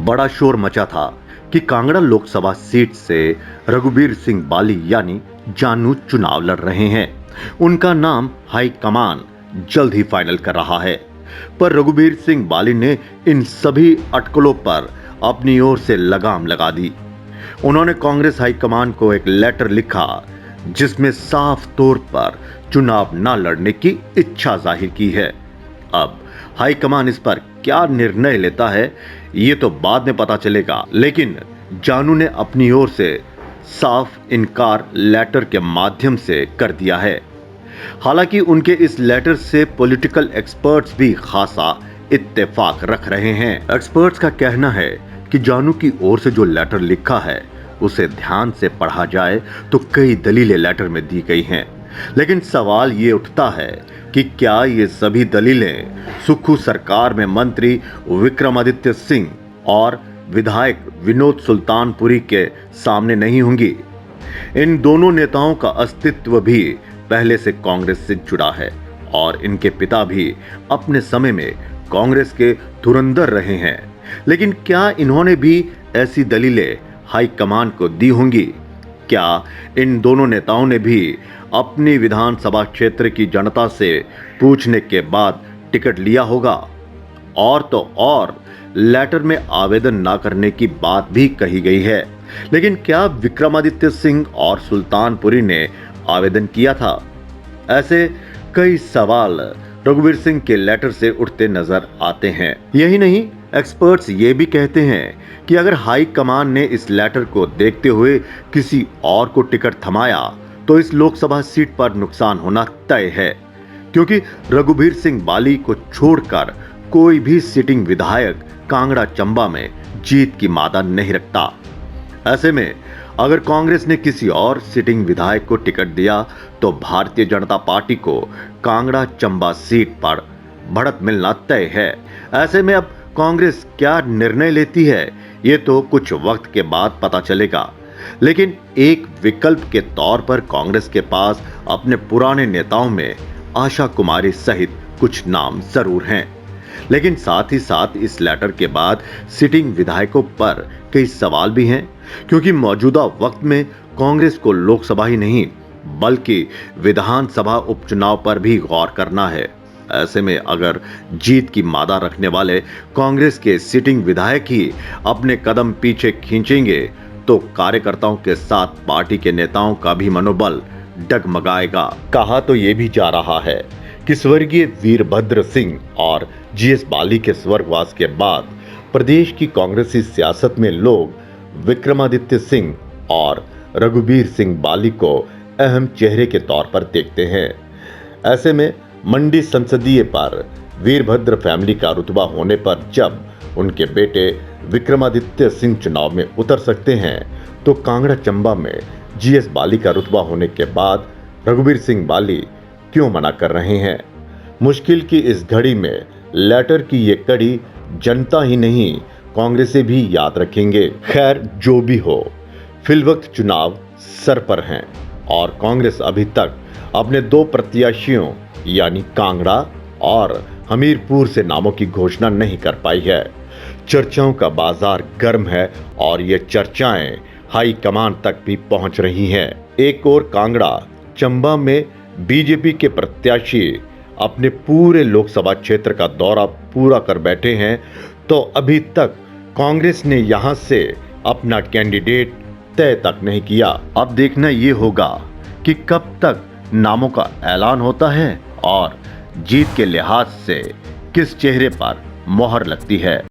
बड़ा शोर मचा था कि कांगड़ा लोकसभा सीट से रघुबीर सिंह बाली यानी जानू चुनाव लड़ रहे हैं। उनका नाम हाईकमान जल्द ही फाइनल कर रहा है, पर रघुबीर सिंह बाली ने इन सभी अटकलों पर अपनी ओर से लगाम लगा दी। उन्होंने कांग्रेस हाईकमान को एक लेटर लिखा जिसमें साफ तौर पर चुनाव न लड़ने की इच्छा जाहिर की है। अब हाईकमान इस पर क्या निर्णय लेता है ये तो बाद में पता चलेगा, लेकिन जानू ने अपनी ओर से साफ इनकार लेटर के माध्यम से कर दिया है। हालांकि उनके इस लेटर से पॉलिटिकल एक्सपर्ट्स भी खासा इत्तेफाक रख रहे हैं। एक्सपर्ट्स का कहना है कि जानू की ओर से जो लेटर लिखा है उसे ध्यान से पढ़ा जाए तो कई दलीलें लेटर में दी गई हैं, लेकिन सवाल ये उठता है कि क्या ये सभी दलीलें सुक्खू सरकार में मंत्री विक्रमादित्य सिंह और विधायक विनोद सुल्तानपुरी के सामने नहीं होंगी। इन दोनों नेताओं का अस्तित्व भी पहले से कांग्रेस से जुड़ा है और इनके पिता भी अपने समय में कांग्रेस के धुरंधर रहे हैं, लेकिन क्या इन्होंने भी ऐसी दलीलें हाईकमान को दी होंगी? क्या इन दोनों नेताओं ने भी अपनी विधानसभा क्षेत्र की जनता से पूछने के बाद टिकट लिया होगा? और तो और लेटर में आवेदन ना करने की बात भी कही गई है, लेकिन क्या विक्रमादित्य सिंह और सुल्तानपुरी ने आवेदन किया था? ऐसे कई सवाल रघुबीर सिंह के लेटर से उठते नजर आते हैं। यही नहीं, एक्सपर्ट्स ये भी कहते हैं कि अगर हाई कमान ने इस लेटर को देखते हुए किसी और को टिकट थमाया तो इस लोकसभा सीट पर नुकसान होना तय है, क्योंकि रघुबीर सिंह बाली को छोड़कर कोई भी सिटिंग विधायक कांगड़ा चंबा में जीत की मादा नहीं रखता। ऐसे में अगर कांग्रेस ने किसी और सिटिंग विधायक को टिकट दिया तो भारतीय जनता पार्टी को कांगड़ा चंबा सीट पर बढ़त मिलना तय है। ऐसे में अब कांग्रेस क्या निर्णय लेती है ये तो कुछ वक्त के बाद पता चलेगा, लेकिन एक विकल्प के तौर पर कांग्रेस के पास अपने पुराने नेताओं में आशा कुमारी सहित कुछ नाम जरूर हैं। लेकिन साथ ही साथ इस लेटर के बाद सिटिंग विधायकों पर कई सवाल भी हैं, क्योंकि मौजूदा वक्त में कांग्रेस को लोकसभा ही नहीं बल्कि विधानसभा उपचुनाव पर भी गौर करना है। ऐसे में अगर जीत की मादा रखने वाले कांग्रेस के सिटिंग विधायक ही अपने कदम पीछे खींचेंगे तो कार्यकर्ताओं के साथ पार्टी के नेताओं का भी मनोबल डगमगाएगा। कहा तो ये भी जा रहा है कि स्वर्गीय वीरभद्र सिंह और जीएस बाली के स्वर्गवास के बाद प्रदेश की कांग्रेसी सियासत में लोग विक्रमादित्य सिंह और रघुबीर सिंह बाली को अहम चेहरे के तौर पर देखते हैं। ऐसे में मंडी संसदीय पर वीरभद्र फैमिली का रुतबा होने पर जब उनके बेटे विक्रमादित्य सिंह चुनाव में उतर सकते हैं तो कांगड़ा चंबा में जीएस बाली का रुतबा होने के बाद रघुबीर सिंह बाली क्यों मना कर रहे हैं? मुश्किल की इस घड़ी में लेटर की ये कड़ी जनता ही नहीं कांग्रेसी भी याद रखेंगे। खैर जो भी हो, फिलवक्त चुनाव सर पर हैं और कांग्रेस अभी तक अपने दो प्रत्याशियों यानी कांगड़ा और हमीरपुर से नामों की घोषणा नहीं कर पाई है। चर्चाओं का बाजार गर्म है और ये चर्चाएं हाई कमान तक भी पहुंच रही हैं। एक और कांगड़ा चंबा में बीजेपी के प्रत्याशी अपने पूरे लोकसभा क्षेत्र का दौरा पूरा कर बैठे हैं, तो अभी तक कांग्रेस ने यहां से अपना कैंडिडेट तय तक नहीं किया। अब देखना ये होगा कि कब तक नामों का ऐलान होता है और जीत के लिहाज से किस चेहरे पर मोहर लगती है।